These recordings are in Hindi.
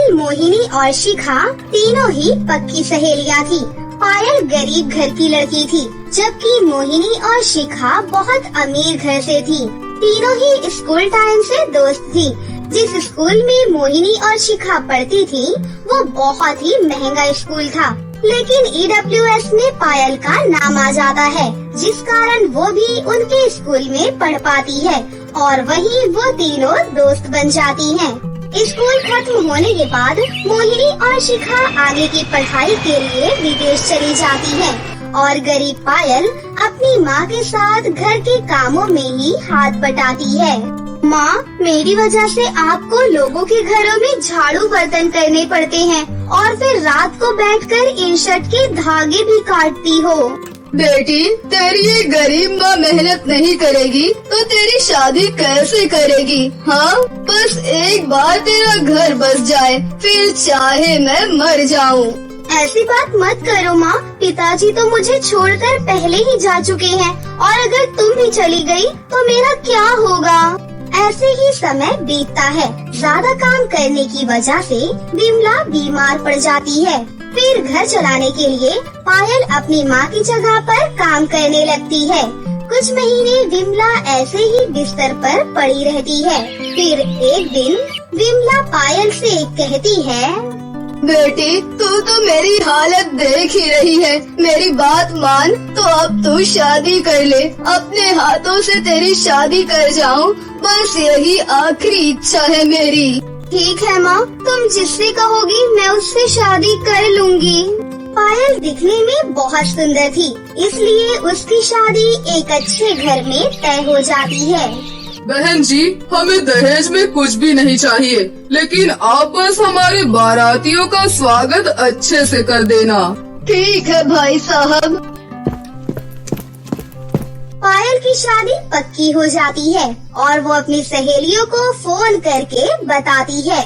पायल, मोहिनी और शिखा तीनों ही पक्की सहेलियां थी। पायल गरीब घर की लड़की थी, जबकि मोहिनी और शिखा बहुत अमीर घर से थी। तीनों ही स्कूल टाइम से दोस्त थी। जिस स्कूल में मोहिनी और शिखा पढ़ती थी वो बहुत ही महंगा स्कूल था, लेकिन EWS में पायल का नाम आ जाता है, जिस कारण वो भी उनके स्कूल में पढ़ पाती है और वहीं वो तीनों दोस्त बन जाती हैं। स्कूल खत्म होने के बाद मोहिनी और शिखा आगे की पढ़ाई के लिए विदेश चली जाती है और गरीब पायल अपनी माँ के साथ घर के कामों में ही हाथ बटाती है। माँ, मेरी वजह से आपको लोगों के घरों में झाड़ू बर्तन करने पड़ते हैं और फिर रात को बैठकर इन शर्ट के धागे भी काटती हो। बेटी, तेरी ये गरीब माँ मेहनत नहीं करेगी तो तेरी शादी कैसे करेगी? हाँ, बस एक बार तेरा घर बस जाए, फिर चाहे मैं मर जाऊँ। ऐसी बात मत करो माँ, पिताजी तो मुझे छोड़कर पहले ही जा चुके हैं और अगर तुम भी चली गई तो मेरा क्या होगा? ऐसे ही समय बीतता है। ज्यादा काम करने की वजह से विमला बीमार पड़ जाती है। फिर घर चलाने के लिए पायल अपनी माँ की जगह पर काम करने लगती है। कुछ महीने विमला ऐसे ही बिस्तर पर पड़ी रहती है। फिर एक दिन विमला पायल से कहती है, बेटी, तू तो मेरी हालत देख ही रही है। मेरी बात मान, तो अब तू शादी कर ले। अपने हाथों से तेरी शादी कर जाऊं, बस यही आखिरी इच्छा है मेरी। ठीक है माँ, तुम जिससे कहोगी मैं उससे शादी कर लूंगी। पायल दिखने में बहुत सुंदर थी, इसलिए उसकी शादी एक अच्छे घर में तय हो जाती है। बहन जी, हमें दहेज में कुछ भी नहीं चाहिए, लेकिन आप बस हमारे बारातियों का स्वागत अच्छे से कर देना। ठीक है भाई साहब। पायल की शादी पक्की हो जाती है और वो अपनी सहेलियों को फोन करके बताती है।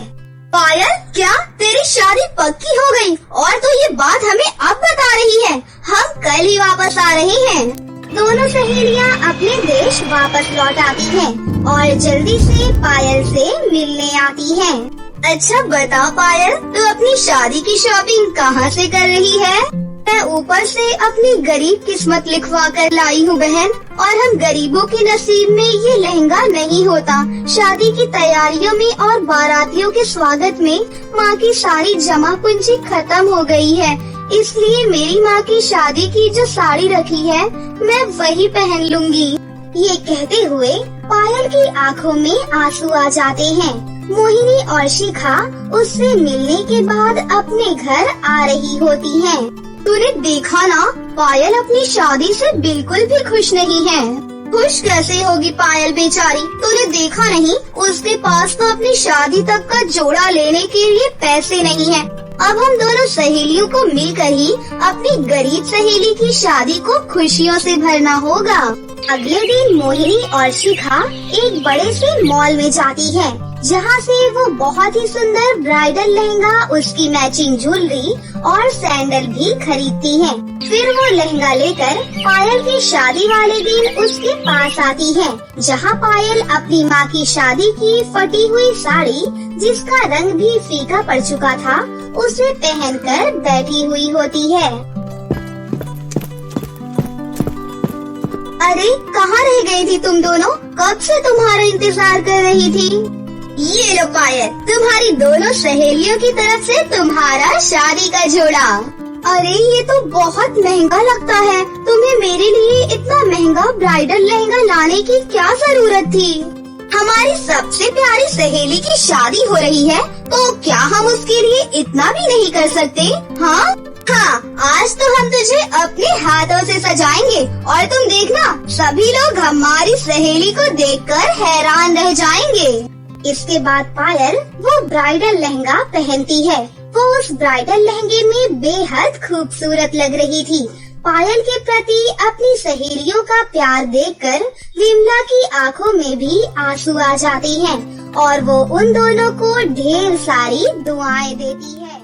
पायल, क्या तेरी शादी पक्की हो गई? और तो ये बात हमें अब बता रही है। हम कल ही वापस आ रहे हैं। दोनों सहेलियां अपने देश वापस लौट आती हैं और जल्दी से पायल से मिलने आती हैं। अच्छा बता पायल, तू अपनी शादी की शॉपिंग कहाँ से कर रही है? मैं ऊपर से अपनी गरीब किस्मत लिखवा कर लाई हूँ बहन, और हम गरीबों के नसीब में ये लहंगा नहीं होता। शादी की तैयारियों में और बारातियों के स्वागत में माँ की सारी जमा पूंजी खत्म हो गई है, इसलिए मेरी माँ की शादी की जो साड़ी रखी है मैं वही पहन लूंगी। ये कहते हुए पायल की आँखों में आंसू आ जाते हैं। मोहिनी और शिखा उससे मिलने के बाद अपने घर आ रही होती हैं। तूने देखा ना, पायल अपनी शादी से बिल्कुल भी खुश नहीं है। खुश कैसे होगी पायल बेचारी? तूने देखा नहीं, उसके पास तो अपनी शादी तक का जोड़ा लेने के लिए पैसे नहीं है। अब हम दोनों सहेलियों को मिलकर ही अपनी गरीब सहेली की शादी को खुशियों से भरना होगा। अगले दिन मोहिनी और शिखा एक बड़े से मॉल में जाती है, जहाँ से वो बहुत ही सुंदर ब्राइडल लहंगा, उसकी मैचिंग ज्वेलरी और सैंडल भी खरीदती हैं। फिर वो लहंगा लेकर पायल की शादी वाले दिन उसके पास आती है, जहाँ पायल अपनी माँ की शादी की फटी हुई साड़ी, जिसका रंग भी फीका पड़ चुका था, उसे पहनकर बैठी हुई होती है। अरे, कहाँ रह गई थी तुम दोनों? कब से तुम्हारा इंतजार कर रही थी। ये लो पायल, तुम्हारी दोनों सहेलियों की तरफ से तुम्हारा शादी का जोड़ा। अरे, ये तो बहुत महंगा लगता है। तुम्हें मेरे लिए इतना महंगा ब्राइडल लहंगा लाने की क्या जरूरत थी? हमारी सबसे प्यारी सहेली की शादी हो रही है, तो क्या हम उसके लिए इतना भी नहीं कर सकते? हाँ, आज तो हम तुझे अपने हाथों से सजाएंगे और तुम देखना, सभी लोग हमारी सहेली को देखकर हैरान रह जाएंगे। इसके बाद पायल वो ब्राइडल लहंगा पहनती है। वो उस ब्राइडल लहंगे में बेहद खूबसूरत लग रही थी। पायल के प्रति अपनी सहेलियों का प्यार देखकर विमला की आंखों में भी आंसू आ जाते हैं और वो उन दोनों को ढेर सारी दुआएं देती है।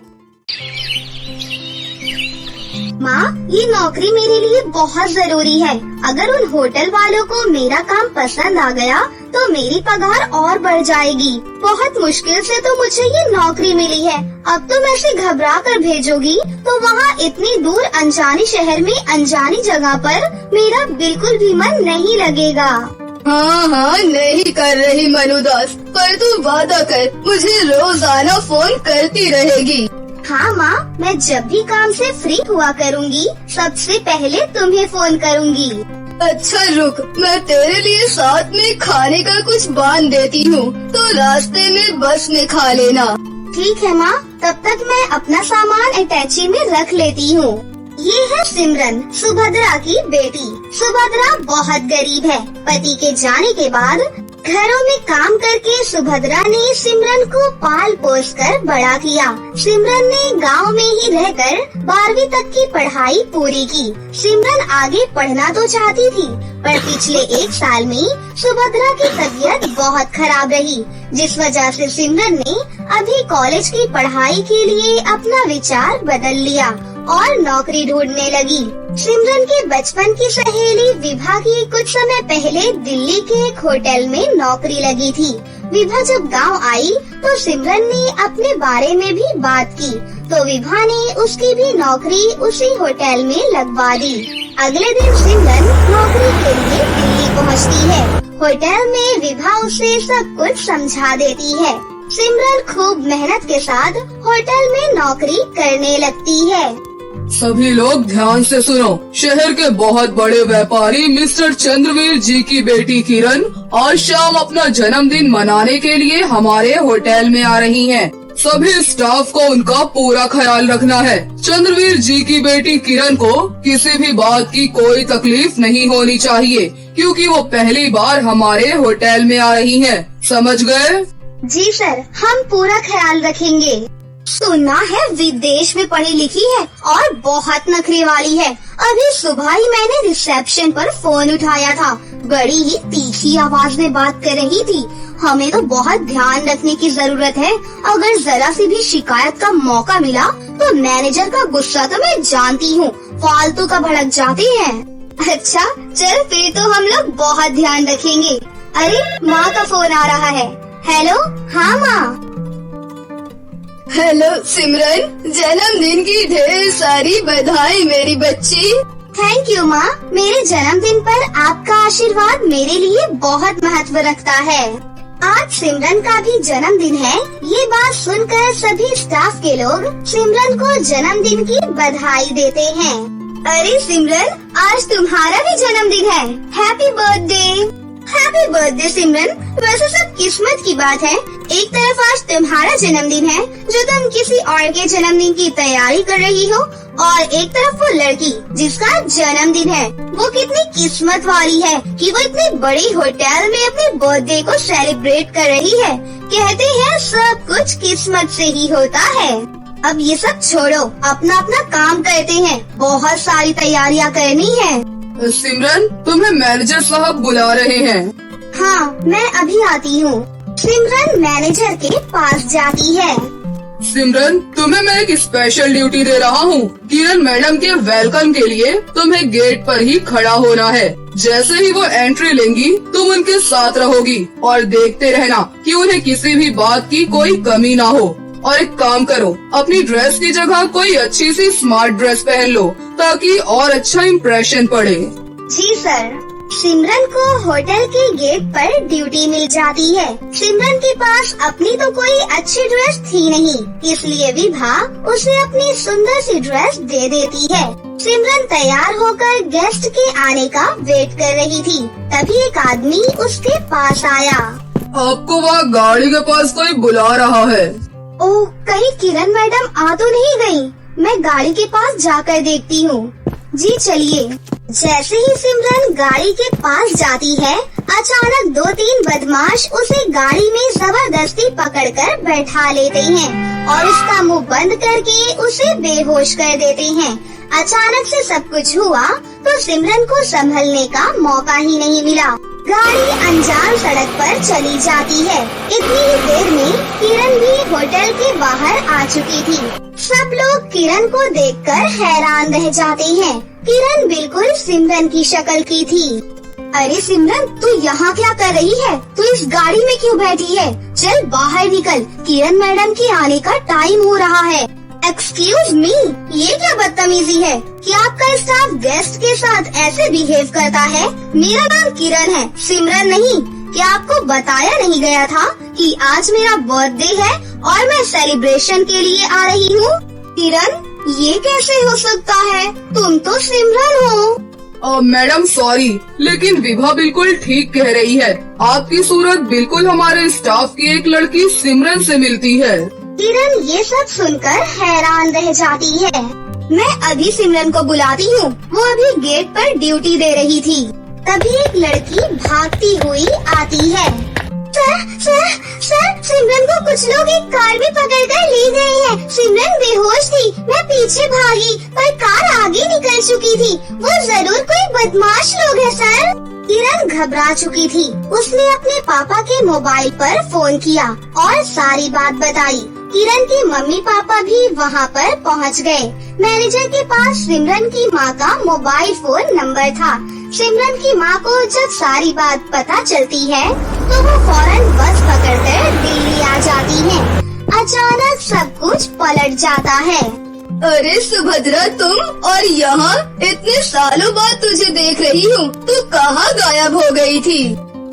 माँ, ये नौकरी मेरे लिए बहुत जरूरी है। अगर उन होटल वालों को मेरा काम पसंद आ गया तो मेरी पगार और बढ़ जाएगी। बहुत मुश्किल से तो मुझे ये नौकरी मिली है। अब तुम ऐसे घबरा कर भेजोगी तो वहाँ इतनी दूर अनजाने शहर में अनजानी जगह पर मेरा बिल्कुल भी मन नहीं लगेगा। हाँ हाँ, नहीं कर रही मनुदास, पर तू वादा कर मुझे रोजाना फोन करती रहेगी। हाँ माँ, मैं जब भी काम से फ्री हुआ करूँगी सबसे पहले तुम्हें फोन करूँगी। अच्छा रुक, मैं तेरे लिए साथ में खाने का कुछ बांध देती हूँ, तो रास्ते में बस में खा लेना। ठीक है माँ, तब तक मैं अपना सामान अटैची में रख लेती हूँ। ये है सिमरन, सुभद्रा की बेटी। सुभद्रा बहुत गरीब है। पति के जाने के बाद घरों में काम करके सुभद्रा ने सिमरन को पाल पोस कर बड़ा किया। सिमरन ने गांव में ही रहकर 12वीं तक की पढ़ाई पूरी की। सिमरन आगे पढ़ना तो चाहती थी, पर पिछले 1 साल में सुभद्रा की तबीयत बहुत खराब रही, जिस वजह से सिमरन ने अभी कॉलेज की पढ़ाई के लिए अपना विचार बदल लिया और नौकरी ढूंढने लगी। सिमरन के बचपन की सहेली विभा की कुछ समय पहले दिल्ली के एक होटल में नौकरी लगी थी। विभा जब गांव आई तो सिमरन ने अपने बारे में भी बात की, तो विभा ने उसकी भी नौकरी उसी होटल में लगवा दी। अगले दिन सिमरन नौकरी के लिए दिल्ली पहुंचती है। होटल में विभा उसे सब कुछ समझा देती है। सिमरन खूब मेहनत के साथ होटल में नौकरी करने लगती है। सभी लोग ध्यान से सुनो। शहर के बहुत बड़े व्यापारी मिस्टर चंद्रवीर जी की बेटी किरण आज शाम अपना जन्मदिन मनाने के लिए हमारे होटल में आ रही हैं। सभी स्टाफ को उनका पूरा ख्याल रखना है। चंद्रवीर जी की बेटी किरण को किसी भी बात की कोई तकलीफ नहीं होनी चाहिए, क्योंकि वो पहली बार हमारे होटल में आ रही हैं। समझ गए? जी सर, हम पूरा ख्याल रखेंगे। सुना है विदेश में पढ़ी लिखी है और बहुत नखरे वाली है। अभी सुबह ही मैंने रिसेप्शन पर फोन उठाया था। बड़ी ही तीखी आवाज में बात कर रही थी। हमें तो बहुत ध्यान रखने की जरूरत है। अगर जरा सी भी शिकायत का मौका मिला तो मैनेजर का गुस्सा तो मैं जानती हूँ, फालतू का भड़क जाते हैं। अच्छा चल, फिर तो हम लोग बहुत ध्यान रखेंगे। अरे माँ का फोन आ रहा है। हेलो, हाँ माँ। हेलो सिमरन, जन्मदिन की ढेर सारी बधाई मेरी बच्ची। थैंक यू माँ, मेरे जन्मदिन पर आपका आशीर्वाद मेरे लिए बहुत महत्व रखता है। आज सिमरन का भी जन्मदिन है। ये बात सुनकर सभी स्टाफ के लोग सिमरन को जन्मदिन की बधाई देते हैं। अरे सिमरन, आज तुम्हारा भी जन्मदिन है। Happy birthday. हैप्पी बर्थडे सिमरन। वैसे सब किस्मत की बात है। एक तरफ आज तुम्हारा जन्मदिन है जो तुम किसी और के जन्मदिन की तैयारी कर रही हो, और एक तरफ वो लड़की जिसका जन्मदिन है। वो कितनी किस्मत वाली है कि वो इतने बड़े होटल में अपने बर्थडे को सेलिब्रेट कर रही है। कहते हैं सब कुछ किस्मत से ही होता है। अब ये सब छोड़ो, अपना अपना काम करते हैं। बहुत सारी तैयारियां करनी है। सिमरन, तुम्हें मैनेजर साहब बुला रहे हैं। हाँ, मैं अभी आती हूँ। सिमरन मैनेजर के पास जाती है। सिमरन, तुम्हें मैं एक स्पेशल ड्यूटी दे रहा हूँ। किरण मैडम के वेलकम के लिए तुम्हें गेट पर ही खड़ा होना है। जैसे ही वो एंट्री लेंगी तुम उनके साथ रहोगी और देखते रहना कि उन्हें किसी भी बात की कोई कमी ना हो। और एक काम करो, अपनी ड्रेस की जगह कोई अच्छी सी स्मार्ट ड्रेस पहन लो ताकि और अच्छा इम्प्रेशन पड़े। जी सर। सिमरन को होटल के गेट पर ड्यूटी मिल जाती है। सिमरन के पास अपनी तो कोई अच्छी ड्रेस थी नहीं, इसलिए विभा उसे अपनी सुंदर सी ड्रेस दे देती है। सिमरन तैयार होकर गेस्ट के आने का वेट कर रही थी। तभी एक आदमी उसके पास आया। आपको वहाँ गाड़ी के पास कोई बुला रहा है। ओह, कहीं किरण मैडम आ तो नहीं गयी? मैं गाड़ी के पास जाकर देखती हूँ। जी चलिए। जैसे ही सिमरन गाड़ी के पास जाती है अचानक 2-3 बदमाश उसे गाड़ी में जबरदस्ती पकड़कर बैठा लेते हैं और उसका मुंह बंद करके उसे बेहोश कर देते हैं। अचानक से सब कुछ हुआ तो सिमरन को संभलने का मौका ही नहीं मिला। गाड़ी अनजान सड़क पर चली जाती है। इतनी ही देर में किरण भी होटल के बाहर आ चुकी थी। सब लोग किरण को देखकर हैरान रह जाते हैं। किरण बिल्कुल सिमरन की शक्ल की थी। अरे सिमरन, तू यहाँ क्या कर रही है? तू इस गाड़ी में क्यों बैठी है? चल बाहर निकल, किरण मैडम के आने का टाइम हो रहा है। एक्सक्यूज मी, ये क्या बदतमीजी है? क्या आपका स्टाफ गेस्ट के साथ ऐसे बिहेव करता है? मेरा नाम किरण है, सिमरन नहीं। क्या आपको बताया नहीं गया था कि आज मेरा बर्थडे है और मैं सेलिब्रेशन के लिए आ रही हूँ? किरण, ये कैसे हो सकता है? तुम तो सिमरन हो। मैडम सॉरी, लेकिन विभा बिल्कुल ठीक कह रही है। आपकी सूरत बिल्कुल हमारे स्टाफ की एक लड़की सिमरन से मिलती है। किरण ये सब सुनकर हैरान रह जाती है। मैं अभी सिमरन को बुलाती हूँ, वो अभी गेट पर ड्यूटी दे रही थी। तभी एक लड़की भागती हुई आती है। सर, सिमरन को कुछ लोग एक कार में पकड़कर ले गए हैं। सिमरन बेहोश थी, मैं पीछे भागी पर कार आगे निकल चुकी थी। वो जरूर कोई बदमाश लोग हैं सर। किरण घबरा चुकी थी। उसने अपने पापा के मोबाइल पर फोन किया और सारी बात बताई। किरण के मम्मी पापा भी वहाँ पर पहुँच गए। मैनेजर के पास सिमरन की माँ का मोबाइल फोन नंबर था। सिमरन की माँ को जब सारी बात पता चलती है तो वो फौरन बस पकड़कर दिल्ली आ जाती है। अचानक सब कुछ पलट जाता है। अरे सुभद्रा, तुम और यहाँ इतने सालों बाद तुझे देख रही हूँ। तू कहाँ गायब हो गई थी?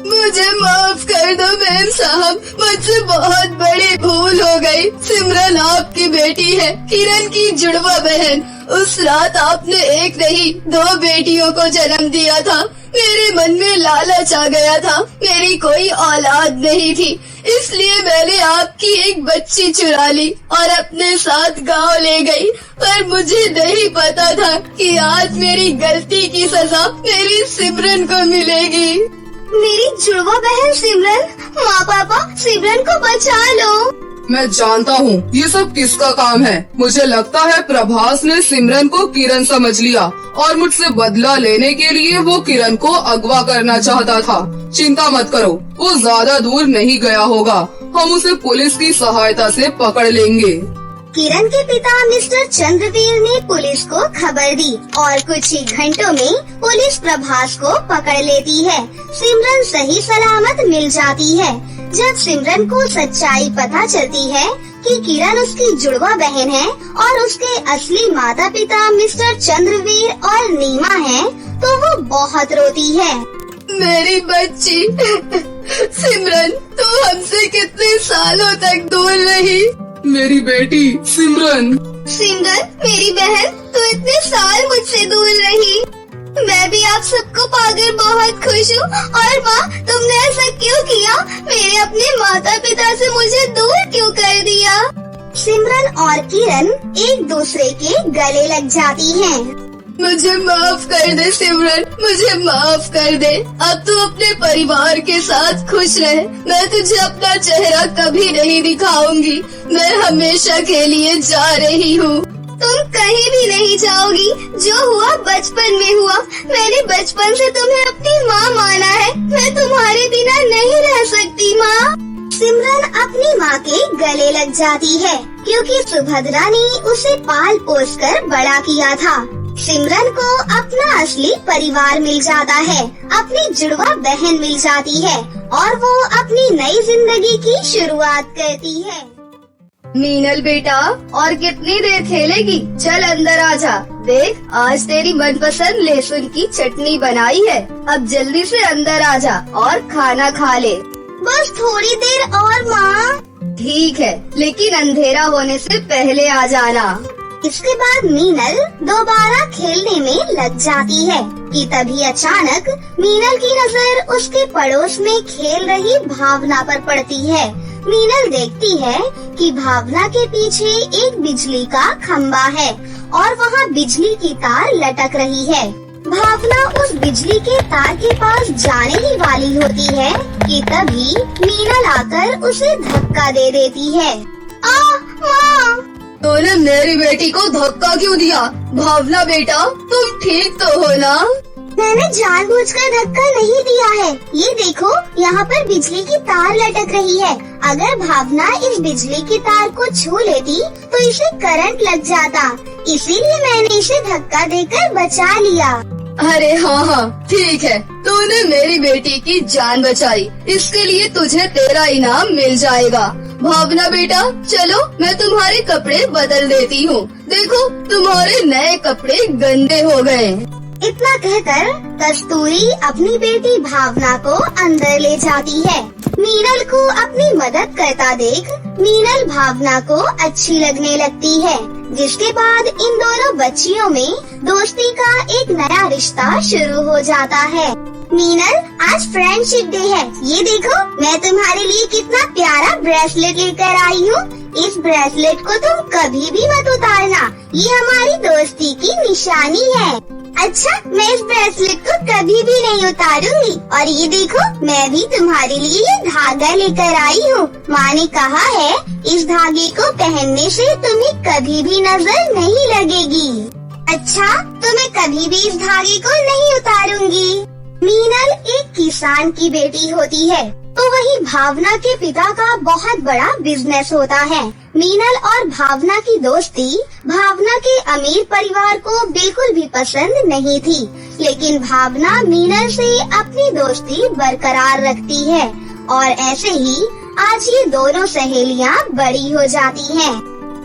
मुझे माफ कर दो मैम साहब, मुझसे बहुत बड़ी भूल हो गई। सिमरन आपकी बेटी है, किरण की जुड़वा बहन। उस रात आपने एक नहीं 2 बेटियों को जन्म दिया था। मेरे मन में लालच आ गया था। मेरी कोई औलाद नहीं थी, इसलिए मैंने आपकी एक बच्ची चुरा ली और अपने साथ गांव ले गई। पर मुझे नहीं पता था कि आज मेरी गलती की सजा मेरी सिमरन को मिलेगी। मेरी जुड़वा बहन सिमरन, माँ पापा सिमरन को बचा लो। मैं जानता हूँ ये सब किसका काम है। मुझे लगता है प्रभास ने सिमरन को किरण समझ लिया और मुझसे बदला लेने के लिए वो किरण को अगवा करना चाहता था। चिंता मत करो, वो ज्यादा दूर नहीं गया होगा। हम उसे पुलिस की सहायता से पकड़ लेंगे। किरण के पिता मिस्टर चंद्रवीर ने पुलिस को खबर दी और कुछ ही घंटों में पुलिस प्रभास को पकड़ लेती है। सिमरन सही सलामत मिल जाती है। जब सिमरन को सच्चाई पता चलती है कि किरण उसकी जुड़वा बहन है और उसके असली माता पिता मिस्टर चंद्रवीर और नीमा हैं, तो वो बहुत रोती है। मेरी बच्ची सिमरन, तू हमसे कितने सालों तक दूर रही। मेरी बेटी सिमरन। सिमरन मेरी बहन, तू इतने साल मुझसे दूर रही। मैं भी आप सबको पाकर बहुत खुश हूँ। और माँ, तुमने ऐसा क्यों किया? मेरे अपने माता पिता से मुझे दूर क्यों कर दिया? सिमरन और किरण एक दूसरे के गले लग जाती हैं। मुझे माफ कर दे सिमरन, मुझे माफ कर दे। अब तू अपने परिवार के साथ खुश रहे। मैं तुझे अपना चेहरा कभी नहीं दिखाऊंगी। मैं हमेशा के लिए जा रही हूँ। तुम कहीं भी नहीं जाओगी। जो हुआ बचपन में हुआ। मैंने बचपन से तुम्हें अपनी माँ माना है। मैं तुम्हारे बिना नहीं रह सकती माँ। सिमरन अपनी माँ के गले लग जाती है क्योंकि सुभद्रा ने उसे पाल पोस कर बड़ा किया था। सिमरन को अपना असली परिवार मिल जाता है, अपनी जुड़वा बहन मिल जाती है और वो अपनी नई जिंदगी की शुरुआत करती है। मीनल बेटा, और कितनी देर खेलेगी? चल अंदर आजा। देख, आज तेरी मनपसंद लहसुन की चटनी बनाई है। अब जल्दी से अंदर आजा और खाना खा ले। बस थोड़ी देर और माँ। ठीक है, लेकिन अंधेरा होने से पहले आ जाना। इसके बाद मीनल दोबारा खेलने में लग जाती है कि तभी अचानक मीनल की नजर उसके पड़ोस में खेल रही भावना पर पड़ती है। मीनल देखती है कि भावना के पीछे एक बिजली का खंबा है और वहाँ बिजली की तार लटक रही है। भावना उस बिजली के तार के पास जाने ही वाली होती है कि तभी मीनल आकर उसे धक्का दे देती है। माँ! तूने मेरी बेटी को धक्का क्यों दिया? भावना बेटा, तुम ठीक तो हो ना? मैंने जानबूझकर धक्का नहीं दिया है। ये देखो, यहाँ पर बिजली की तार लटक रही है। अगर भावना इस बिजली की तार को छू लेती तो इसे करंट लग जाता, इसीलिए मैंने इसे धक्का देकर बचा लिया। अरे हाँ, ठीक है, तूने मेरी बेटी की जान बचाई, इसके लिए तुझे तेरा इनाम मिल जाएगा। भावना बेटा, चलो मैं तुम्हारे कपड़े बदल देती हूँ। देखो, तुम्हारे नए कपड़े गंदे हो गए। इतना कहकर कस्तूरी अपनी बेटी भावना को अंदर ले जाती है। मीनल को अपनी मदद करता देख मीनल भावना को अच्छी लगने लगती है, जिसके बाद इन दोनों बच्चियों में दोस्ती का एक नया रिश्ता शुरू हो जाता है। मीनल, आज फ्रेंडशिप डे है। ये देखो, मैं तुम्हारे लिए कितना प्यारा ब्रेसलेट लेकर आई हूँ। इस ब्रेसलेट को तुम कभी भी मत उतारना, ये हमारी दोस्ती की निशानी है। अच्छा, मैं इस ब्रेसलेट को कभी भी नहीं उतारूंगी। और ये देखो, मैं भी तुम्हारे लिए ये धागा लेकर आई हूँ। माँ ने कहा है इस धागे को पहनने से तुम्हें कभी भी नजर नहीं लगेगी। अच्छा, तो मैं कभी भी इस धागे को नहीं उतारूंगी। मीनल एक किसान की बेटी होती है, तो वही भावना के पिता का बहुत बड़ा बिजनेस होता है। मीनल और भावना की दोस्ती भावना के अमीर परिवार को बिल्कुल भी पसंद नहीं थी, लेकिन भावना मीनल से अपनी दोस्ती बरकरार रखती है और ऐसे ही आज ये दोनों सहेलियां बड़ी हो जाती हैं।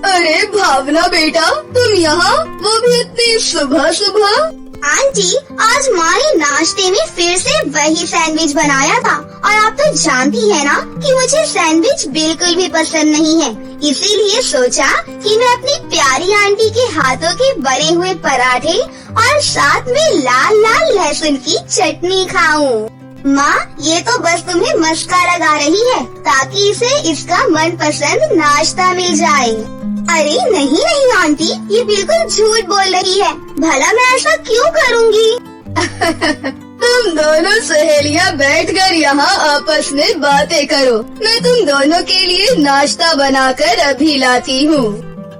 अरे भावना बेटा, तुम यहाँ, वो भी इतनी सुबह सुबह? आंटी, आज माँ ने नाश्ते में फिर से वही सैंडविच बनाया था और आप तो जानती है ना कि मुझे सैंडविच बिल्कुल भी पसंद नहीं है। इसीलिए सोचा कि मैं अपनी प्यारी आंटी के हाथों के बने हुए पराठे और साथ में लाल लाल लहसुन की चटनी खाऊं। माँ, ये तो बस तुम्हें मस्का लगा रही है ताकि इसे इसका मनपसंद नाश्ता मिल जाए। अरे नहीं नहीं आंटी, ये बिल्कुल झूठ बोल रही है। भला मैं ऐसा क्यों करूँगी? तुम दोनों सहेलियां बैठकर यहाँ आपस में बातें करो, मैं तुम दोनों के लिए नाश्ता बनाकर अभी लाती हूँ।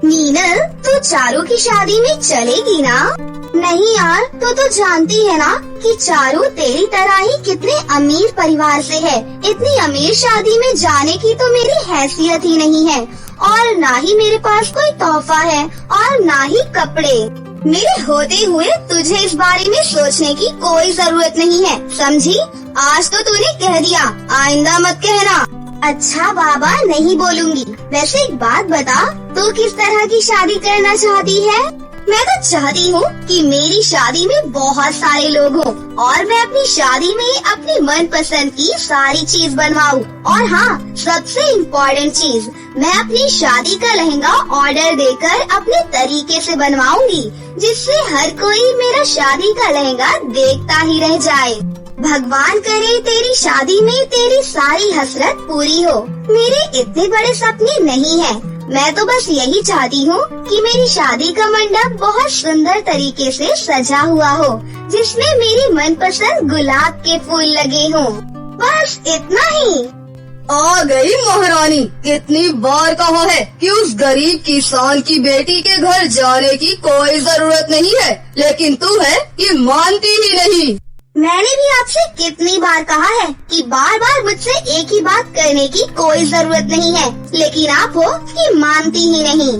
मीनल, तू चारू की शादी में चलेगी ना? नहीं यार, तो जानती है ना कि चारू तेरी तरह ही कितने अमीर परिवार से है। इतनी अमीर शादी में जाने की तो मेरी हैसियत ही नहीं है, और ना ही मेरे पास कोई तोहफा है और ना ही कपड़े। मेरे होते हुए तुझे इस बारे में सोचने की कोई जरूरत नहीं है, समझी? आज तो तूने कह दिया, आइंदा मत कहना। अच्छा बाबा, नहीं बोलूंगी। वैसे एक बात बता, तू किस तरह की शादी करना चाहती है? मैं तो चाहती हूँ कि मेरी शादी में बहुत सारे लोग हों और मैं अपनी शादी में अपनी मनपसंद की सारी चीज बनवाऊँ। और हाँ, सबसे इम्पोर्टेंट चीज, मैं अपनी शादी का लहंगा ऑर्डर देकर अपने तरीके से बनवाऊंगी, जिससे हर कोई मेरा शादी का लहंगा देखता ही रह जाए। भगवान करे तेरी शादी में तेरी सारी हसरत पूरी हो। मेरे इतने बड़े सपने नहीं है, मैं तो बस यही चाहती हूँ कि मेरी शादी का मंडप बहुत सुंदर तरीके से सजा हुआ हो, जिसमें मेरी मनपसंद गुलाब के फूल लगे हों। बस इतना ही। आ गई महारानी, कितनी बार कहा है कि उस गरीब किसान की बेटी के घर जाने की कोई जरूरत नहीं है, लेकिन तू है कि मानती ही नहीं। मैंने भी आपसे कितनी बार कहा है कि बार बार मुझसे एक ही बात करने की कोई जरूरत नहीं है, लेकिन आप हो कि मानती ही नहीं।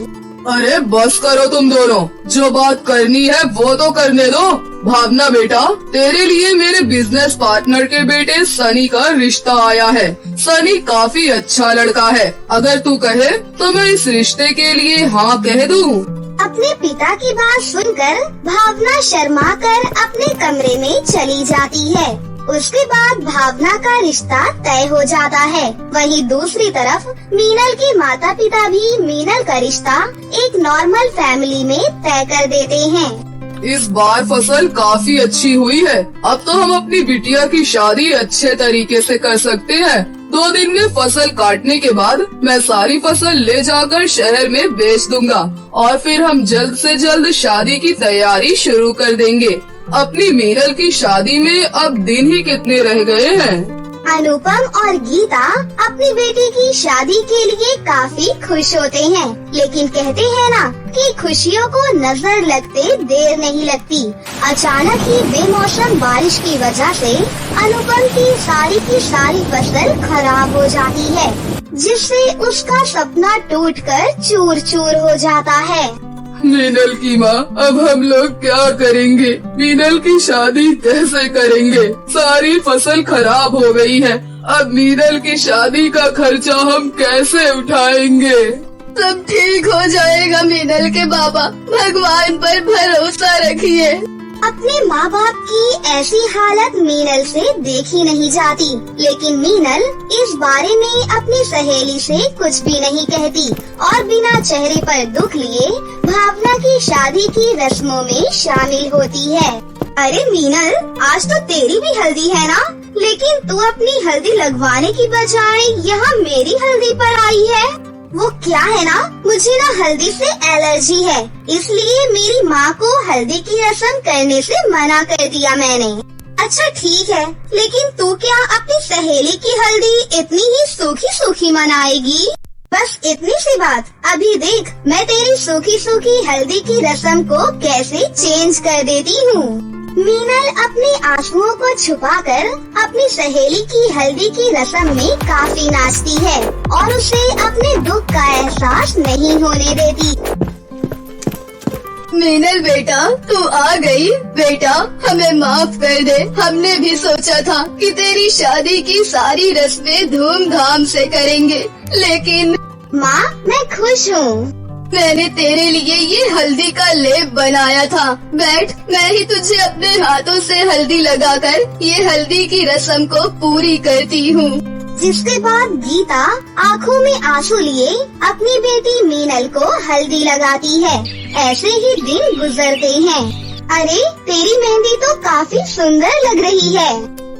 अरे बस करो तुम दोनों, जो बात करनी है वो तो करने दो। भावना बेटा, तेरे लिए मेरे बिजनेस पार्टनर के बेटे सनी का रिश्ता आया है। सनी काफी अच्छा लड़का है, अगर तू कहे तो मैं इस रिश्ते के लिए हाँ कह दूँ। अपने पिता की बात सुनकर भावना शर्मा कर अपने कमरे में चली जाती है। उसके बाद भावना का रिश्ता तय हो जाता है। वहीं दूसरी तरफ मीनल के माता पिता भी मीनल का रिश्ता एक नॉर्मल फैमिली में तय कर देते हैं। इस बार फसल काफी अच्छी हुई है, अब तो हम अपनी बिटिया की शादी अच्छे तरीके से कर सकते हैं। 2 दिन में फसल काटने के बाद मैं सारी फसल ले जाकर शहर में बेच दूंगा और फिर हम जल्द से जल्द शादी की तैयारी शुरू कर देंगे। अपनी मीनल की शादी में अब दिन ही कितने रह गए हैं। अनुपम और गीता अपनी बेटी की शादी के लिए काफी खुश होते हैं, लेकिन कहते हैं ना कि खुशियों को नजर लगते देर नहीं लगती। अचानक ही बेमौसम बारिश की वजह से अनुपम की सारी फसल खराब हो जाती है, जिससे उसका सपना टूटकर चूर चूर हो जाता है। मीनल की माँ, अब हम लोग क्या करेंगे? मीनल की शादी कैसे करेंगे? सारी फसल खराब हो गई है। अब मीनल की शादी का खर्चा हम कैसे उठाएंगे? सब ठीक हो जाएगा मीनल के बाबा, भगवान पर भरोसा रखिए। अपने माँ बाप की ऐसी हालत मीनल से देखी नहीं जाती, लेकिन मीनल इस बारे में अपनी सहेली से कुछ भी नहीं कहती और बिना चेहरे पर दुख लिए भावना की शादी की रस्मों में शामिल होती है। अरे मीनल, आज तो तेरी भी हल्दी है ना, लेकिन तू अपनी हल्दी लगवाने की बजाय यहाँ मेरी हल्दी पर आई है। वो क्या है ना, मुझे ना हल्दी से एलर्जी है, इसलिए मेरी माँ को हल्दी की रस्म करने से मना कर दिया मैंने। अच्छा ठीक है, लेकिन तू क्या अपनी सहेली की हल्दी इतनी ही सूखी सूखी मनाएगी? बस इतनी सी बात। अभी देख मैं तेरी सूखी सूखी हल्दी की रस्म को कैसे चेंज कर देती हूँ। मीनल अपने आंसुओं को छुपाकर अपनी सहेली की हल्दी की रस्म में काफी नाचती है और उसे अपने दुख का एहसास नहीं होने देती। मीनल बेटा, तू आ गई। बेटा हमें माफ कर दे, हमने भी सोचा था कि तेरी शादी की सारी रस्में धूमधाम से करेंगे, लेकिन माँ मैं खुश हूँ। मैंने तेरे लिए ये हल्दी का लेप बनाया था। बैठ, मैं ही तुझे अपने हाथों से हल्दी लगाकर ये हल्दी की रस्म को पूरी करती हूँ। जिसके बाद गीता आँखों में आंसू लिए अपनी बेटी मीनल को हल्दी लगाती है। ऐसे ही दिन गुजरते हैं। अरे तेरी मेहंदी तो काफी सुंदर लग रही है।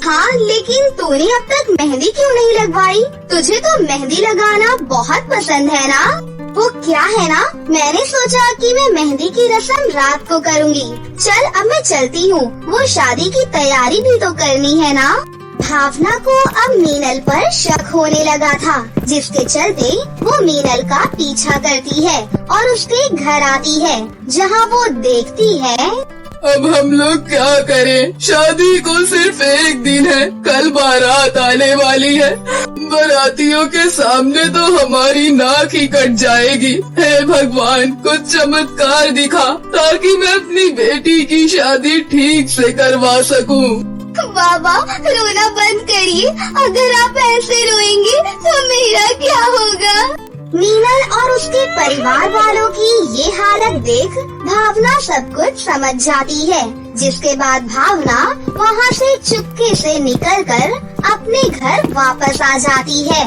हाँ, लेकिन तूने अब तक मेहंदी क्यों नहीं लगवाई? तुझे तो मेहंदी लगाना बहुत पसंद है ना? वो क्या है ना, मैंने सोचा कि मैं मेहंदी की रस्म रात को करूँगी। चल अब मैं चलती हूँ, वो शादी की तैयारी भी तो करनी है ना। भावना को अब मीनल पर शक होने लगा था, जिसके चलते वो मीनल का पीछा करती है और उसके घर आती है, जहाँ वो देखती है। अब हम लोग क्या करें? शादी को सिर्फ एक दिन है, कल बारात आने वाली है। बारातियों के सामने तो हमारी नाक ही कट जाएगी। हे भगवान, कुछ चमत्कार दिखा ताकि मैं अपनी बेटी की शादी ठीक से करवा सकूं। बाबा रोना बंद करिए, अगर आप ऐसे रोएंगे तो मेरा क्या होगा? मीनल और उसके परिवार वालों की ये हालत देख भावना सब कुछ समझ जाती है, जिसके बाद भावना वहाँ से चुपके से निकलकर अपने घर वापस आ जाती है।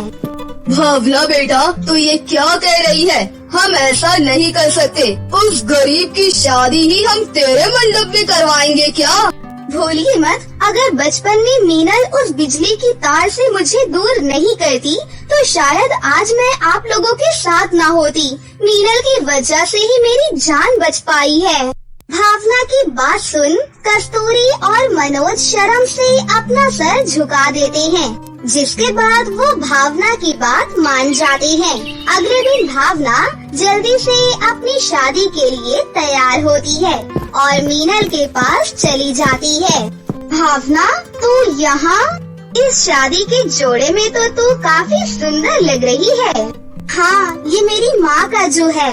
भावना बेटा, तू ये क्या कह रही है? हम ऐसा नहीं कर सकते। उस गरीब की शादी ही हम तेरे मंडप में करवाएंगे क्या? भूलिए मत, अगर बचपन में मीनल उस बिजली की तार से मुझे दूर नहीं करती तो शायद आज मैं आप लोगों के साथ ना होती। मीनल की वजह से ही मेरी जान बच पाई है। भावना की बात सुन कस्तूरी और मनोज शर्म से अपना सर झुका देते हैं, जिसके बाद वो भावना की बात मान जाते हैं। अगले दिन भावना जल्दी से अपनी शादी के लिए तैयार होती है और मीनल के पास चली जाती है। भावना, तू यहाँ? इस शादी के जोड़े में तो तू काफी सुंदर लग रही है। हाँ, ये मेरी माँ का जो है।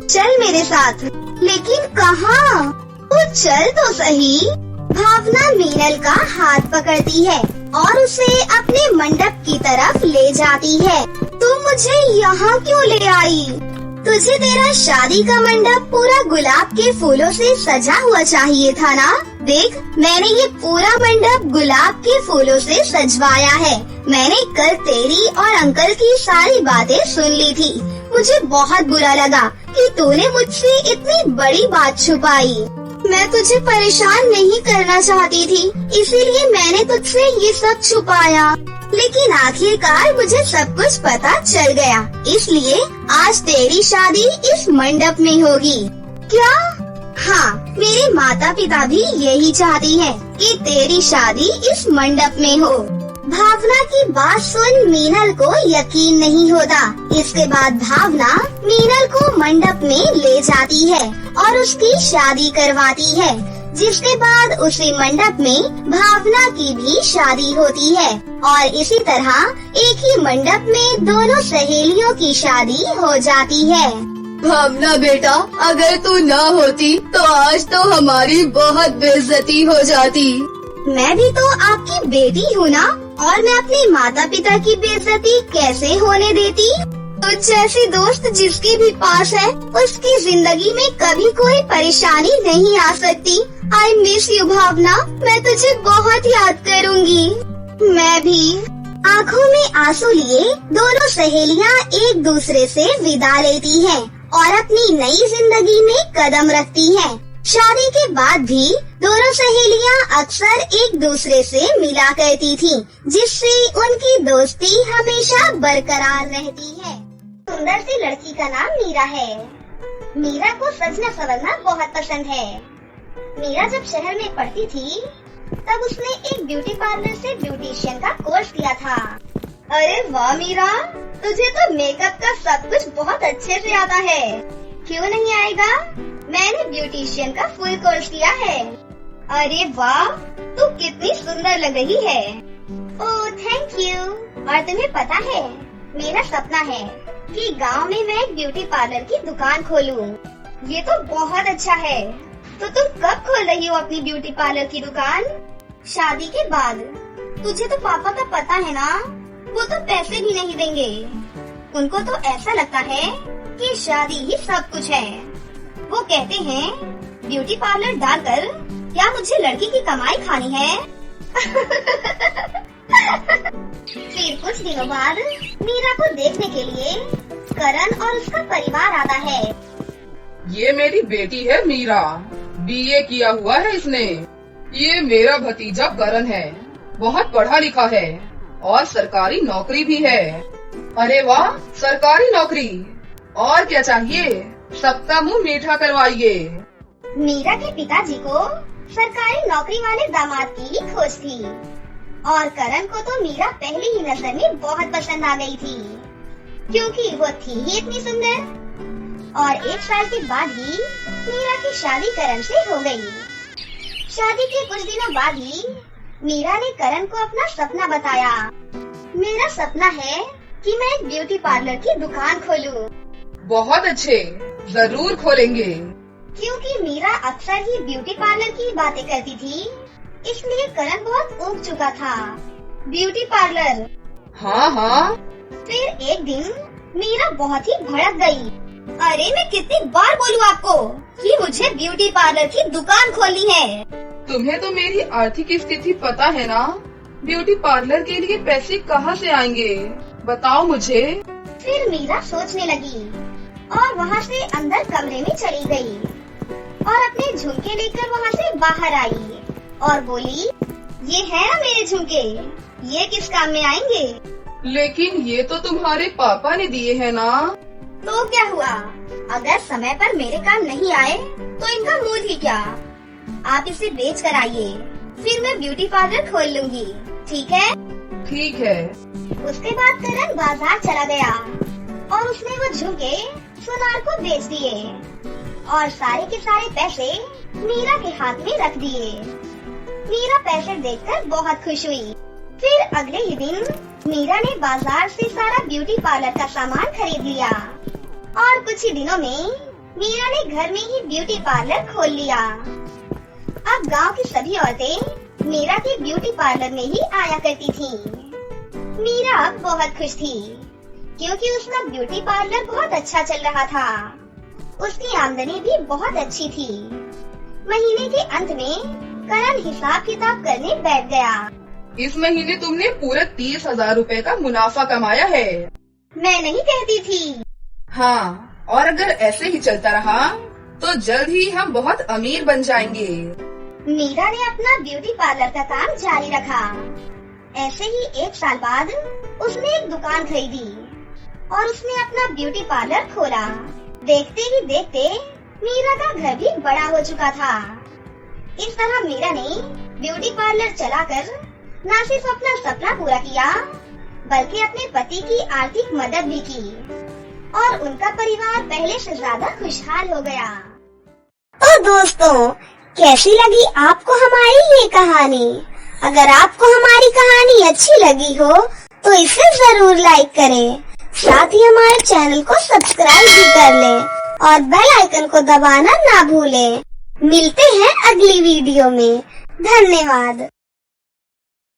चल मेरे साथ। लेकिन कहाँ? तू चल तो सही। भावना मीनल का हाथ पकड़ती है और उसे अपने मंडप की तरफ ले जाती है। तू मुझे यहाँ क्यों ले आई? तुझे तेरा शादी का मंडप पूरा गुलाब के फूलों से सजा हुआ चाहिए था ना? देख, मैंने ये पूरा मंडप गुलाब के फूलों से सजवाया है। मैंने कल तेरी और अंकल की सारी बातें सुन ली थी। मुझे बहुत बुरा लगा कि तूने मुझसे इतनी बड़ी बात छुपाई। मैं तुझे परेशान नहीं करना चाहती थी, इसीलिए मैंने तुझसे ये सब छुपाया। लेकिन आखिरकार मुझे सब कुछ पता चल गया, इसलिए आज तेरी शादी इस मंडप में होगी। क्या? हाँ, मेरे माता पिता भी यही चाहती हैं कि तेरी शादी इस मंडप में हो। भावना की बात सुन मीनल को यकीन नहीं होता। इसके बाद भावना मीनल को मंडप में ले जाती है और उसकी शादी करवाती है, जिसके बाद उसी मंडप में भावना की भी शादी होती है और इसी तरह एक ही मंडप में दोनों सहेलियों की शादी हो जाती है। भावना बेटा, अगर तू न होती तो आज तो हमारी बहुत बेइज्जती हो जाती। मैं भी तो आपकी बेटी हूँ ना, और मैं अपने माता पिता की बेइज्जती कैसे होने देती। तुझ जैसी दोस्त जिसके भी पास है, उसकी जिंदगी में कभी कोई परेशानी नहीं आ सकती। आई मिस यू भावना, मैं तुझे बहुत याद करूँगी। मैं भी। आँखों में आंसू लिए दोनों सहेलियाँ एक दूसरे से विदा लेती हैं और अपनी नई जिंदगी में कदम रखती हैं। शादी के बाद भी दोनों सहेलियां अक्सर एक दूसरे से मिला करती थीं, जिससे उनकी दोस्ती हमेशा बरकरार रहती है। सुंदर सी लड़की का नाम मीरा है। मीरा को सजना संवरना बहुत पसंद है। मीरा जब शहर में पढ़ती थी, तब उसने एक ब्यूटी पार्लर से ब्यूटिशियन का कोर्स किया था। अरे वाह मीरा, तुझे तो मेकअप का सब कुछ बहुत अच्छे से आता है। क्यों नहीं आएगा? मैंने ब्यूटिशियन का फुल कोर्स किया है। अरे वाह, तू कितनी सुंदर लग रही है। Oh thank you. और तुम्हें पता है, मेरा सपना है कि गांव में मैं एक ब्यूटी पार्लर की दुकान खोलूं। ये तो बहुत अच्छा है। तो तुम कब खोल रही हो अपनी ब्यूटी पार्लर की दुकान? शादी के बाद। तुझे तो पापा का पता है ना, वो तो पैसे भी नहीं देंगे। उनको तो ऐसा लगता है कि शादी ही सब कुछ है। वो कहते हैं ब्यूटी पार्लर डालकर क्या मुझे लड़की की कमाई खानी है? फिर कुछ दिनों बाद मीरा को देखने के लिए करण और उसका परिवार आता है। ये मेरी बेटी है मीरा, बीए किया हुआ है इसने। ये मेरा भतीजा करण है, बहुत पढ़ा लिखा है और सरकारी नौकरी भी है। अरे वाह, सरकारी नौकरी! और क्या चाहिए? सबका मुंह मीठा करवाइए। मीरा के पिताजी को सरकारी नौकरी वाले दामाद की ही खोज थी और करण को तो मीरा पहली ही नजर में बहुत पसंद आ गई थी, क्योंकि वो थी ही इतनी सुंदर। और 1 साल के बाद ही मीरा की शादी करण से हो गई। शादी के कुछ दिनों बाद ही मीरा ने करण को अपना सपना बताया। मेरा सपना है कि मैं एक ब्यूटी पार्लर की दुकान खोलूं। बहुत अच्छे, जरूर खोलेंगे। क्योंकि मीरा अक्सर ही ब्यूटी पार्लर की बातें करती थी, इसलिए करण बहुत ऊब चुका था। Beauty parlour. हाँ हाँ। फिर एक दिन मीरा बहुत ही भड़क गई। अरे मैं कितनी बार बोलूं आपको कि मुझे ब्यूटी पार्लर की दुकान खोलनी है। तुम्हें तो मेरी आर्थिक स्थिति पता है ना, ब्यूटी पार्लर के लिए पैसे कहाँ से आएंगे, बताओ मुझे। फिर मीरा सोचने लगी और वहाँ से अंदर कमरे में चली गई और अपने झुमके लेकर वहाँ से बाहर आई और बोली, ये है ना मेरे झुमके, ये किस काम में आएंगे? लेकिन ये तो तुम्हारे पापा ने दिए हैं ना। तो क्या हुआ, अगर समय पर मेरे काम नहीं आए तो इनका मूल ही क्या। आप इसे बेच कर आइए, फिर मैं ब्यूटी पार्लर खोल लूंगी, ठीक है? ठीक है। उसके बाद करण बाजार चला गया और उसने वो झुमके सुनार को बेच दिए और सारे के सारे पैसे मीरा के हाथ में रख दिए। मीरा पैसे देखकर बहुत खुश हुई। फिर अगले ही दिन मीरा ने बाजार से सारा ब्यूटी पार्लर का सामान खरीद लिया और कुछ ही दिनों में मीरा ने घर में ही ब्यूटी पार्लर खोल लिया। अब गांव की सभी औरतें मीरा के ब्यूटी पार्लर में ही आया करती थीं। मीरा अब बहुत खुश थी क्योंकि उसका ब्यूटी पार्लर बहुत अच्छा चल रहा था। उसकी आमदनी भी बहुत अच्छी थी। महीने के अंत में करण हिसाब किताब करने बैठ गया। इस महीने तुमने पूरे 30,000 रूपए का मुनाफा कमाया है। मैं नहीं कहती थी। हाँ, और अगर ऐसे ही चलता रहा तो जल्द ही हम बहुत अमीर बन जाएंगे। मीरा ने अपना ब्यूटी पार्लर का काम जारी रखा। ऐसे ही 1 साल बाद उसने एक दुकान खरीदी और उसने अपना ब्यूटी पार्लर खोला। देखते ही देखते मीरा का घर भी बड़ा हो चुका था। इस तरह मीरा ने ब्यूटी पार्लर चलाकर न सिर्फ अपना सपना पूरा किया बल्कि अपने पति की आर्थिक मदद भी की और उनका परिवार पहले से ज्यादा खुशहाल हो गया। तो दोस्तों, कैसी लगी आपको हमारी ये कहानी? अगर आपको हमारी कहानी अच्छी लगी हो तो इसे जरूर लाइक करें, साथ ही हमारे चैनल को सब्सक्राइब भी कर लें और बेल आइकन को दबाना ना भूलें। मिलते हैं अगली वीडियो में। धन्यवाद।